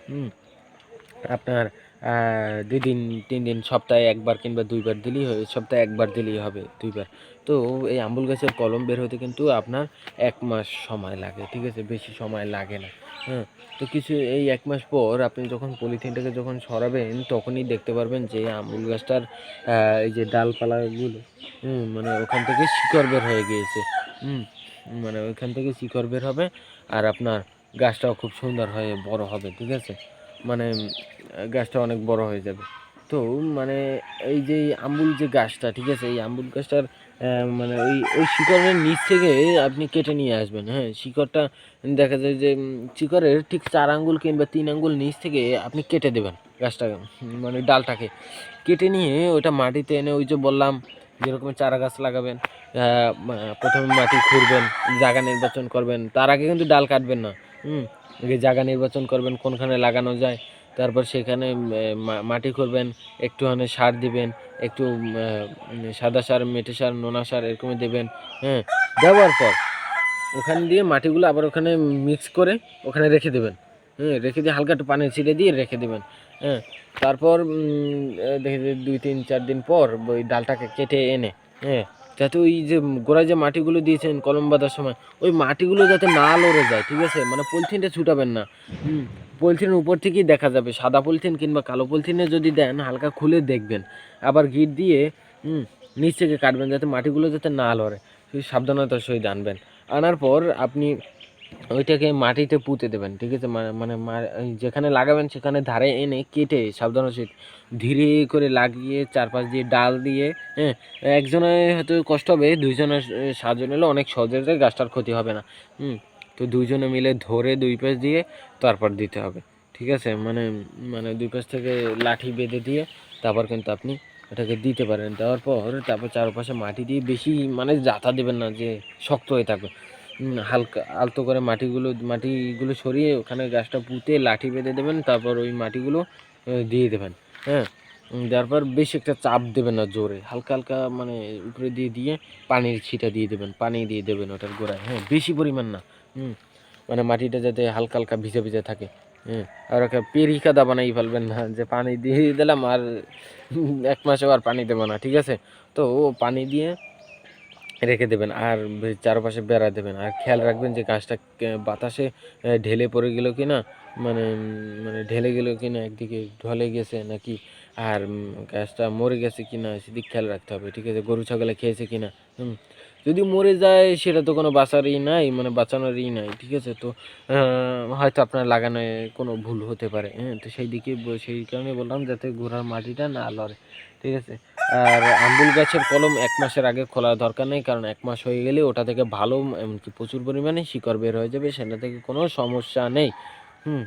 হুম, আপনার ২ দিন ৩ দিন সপ্তাহে ১ বার কিংবা ২ বার দিলেই সপ্তাহে ১ বার দিলেই হবে, ২ বার। তো এই আম্বুল গাছের কলম বের হতে কিন্তু আপনার ১ মাস সময় লাগে, ঠিক আছে? বেশি সময় লাগে না। হ্যাঁ? তো এই ১ মাস পর আপনি যখন পলিথিনটাকে যখন সরাবেন তখনই দেখতে পারবেন যে আম্বুল গাছটার এই যে ডালপালাগুলো, মানে ওখান থেকে শিকড় বের হয়ে গিয়েছে। হুম? মানে ওইখান থেকে শিকড় বের হবে আর আপনার গাছটাও খুব সুন্দর হয়ে বড় হবে, ঠিক আছে? মানে গাছটা অনেক বড় হয়ে যাবে। তো মানে এই যে আম্বুল যে গাছটা, ঠিক আছে? এই আম্বুল গাছটার মানে ওই শিকড়ের নিচ থেকে আপনি কেটে নিয়ে আসবেন, হ্যাঁ? শিকড়টা দেখা যায় যে শিকড়ের ঠিক ৪ আঙ্গুল কিংবা ৩ আঙ্গুল নিচ থেকে আপনি কেটে দেবেন গাছটাকে, মানে ডালটাকে। কেটে নিয়ে ওইটা মাটিতে এনে ওই যে বললাম যেরকম চারা গাছ লাগাবেন, প্রথমে মাটি খুঁড়বেন, জায়গা নির্বাচন করবেন। তার আগে কিন্তু ডাল কাটবেন না। হুম? আগে জায়গা নির্বাচন করবেন কোনখানে লাগানো যায়। তারপর সেখানে মাটি খুঁড়বেন, একটুখানি সার দিবেন, একটু সাদা সার, মেটে সার, নোনা সার এরকমই দেবেন, হ্যাঁ? দেওয়ার পর ওখানে দিয়ে মাটিগুলো আবার ওখানে মিক্স করে ওখানে রেখে দেবেন, হ্যাঁ? রেখে দিয়ে হালকা একটু পানি ছিটে দিয়ে রেখে দেবেন, হ্যাঁ? তারপর দেখে যে ২, ৩, ৪ দিন পর ওই ডালটাকে কেটে এনে, হ্যাঁ? যাতে ওই যে গোড়ায় যে মাটিগুলো দিয়েছেন কলম বাঁধার সময়, ওই মাটিগুলো যাতে না লড়ে যায়, ঠিক আছে? মানে পলিথিনটা ছুটাবেন না। হুম? পলিথিনের উপর থেকেই দেখা যাবে। সাদা পলিথিন কিংবা কালো পলিথিনে যদি দেন হালকা খুলে দেখবেন। আবার গিট দিয়ে হুম, নিচ থেকে কাটবেন যাতে মাটিগুলো যাতে না লড়ে। সেই সাবধানতার সহিত আনবেন। আনার পর আপনি ওইটাকে মাটিতে পুঁতে দেবেন, ঠিক আছে? মানে এই যেখানে লাগাবেন সেখানে ধারে এনে কেটে সাবধানের সহিত ধীরে করে লাগিয়ে চারপাশ দিয়ে ডাল দিয়ে, হ্যাঁ? একজনের হয়তো কষ্ট হবে, ২ জনের সাহায্য নিলে অনেক সহজে গাছটার ক্ষতি হবে না। তো ২ জনে মিলে ধরে ২ পাশ দিয়ে তারপর দিতে হবে, ঠিক আছে? মানে ২ পাশ থেকে লাঠি বেঁধে দিয়ে তারপর কিন্তু আপনি ওটাকে দিতে পারেন। দেওয়ার পর তারপর চারপাশে মাটি দিয়ে বেশি মানে জাতা দেবেন না যে শক্ত হয়ে থাকবে। হালকা আলতো করে মাটিগুলো সরিয়ে ওখানে গাছটা পুঁতে লাঠি বেঁধে দেবেন। তারপর ওই মাটিগুলো দিয়ে দেবেন, হ্যাঁ? দেওয়ার পর বেশি একটা চাপ দেবেন না জোরে। হালকা, হালকা মানে উপরে দিয়ে পানির ছিটা দিয়ে দেবেন। পানি দিয়ে দেবেন ওটার গোড়ায়, হ্যাঁ? বেশি পরিমাণ না। হুম? মানে মাটিটা যাতে হালকা, হালকা ভিজে, ভিজে থাকে, হ্যাঁ? আর ওকে পেরিকাদা বানাই ফেলবেন না যে পানি দিয়ে দিলাম আর ১ মাসেও আর পানি দেব না, ঠিক আছে? তো পানি দিয়ে রেখে দেবেন আর চারপাশে বেড়া দেবেন। আর খেয়াল রাখবেন যে গাছটা বাতাসে ঢেলে পড়ে গেল কিনা, মানে ঢেলে গেল কিনা, একদিকে ঢলে গেছে নাকি, আর গাছটা মরে গেছে কিনা সেদিক খেয়াল রাখতে হবে, ঠিক আছে? গরু ছাগলে খেয়েছে কিনা। হুম? যদি মরে যায় সেটা তো কোনো বাঁচারই নাই, মানে বাঁচানোরই নাই, ঠিক আছে? তো হয়তো আপনার লাগানোয় কোনো ভুল হতে পারে, হ্যাঁ? তো সেই কারণে বললাম যাতে গোড়ার মাটিটা না লড়ে, ঠিক আছে? আর আম্বুল গাছের কলম ১ মাসের আগে খোলার দরকার নেই। কারণ ১ মাস হয়ে গেলে ওটা থেকে ভালো এমনকি প্রচুর পরিমাণে শিকড় বের হয়ে যাবে। সেটা থেকে কোনো সমস্যা নেই। হুম?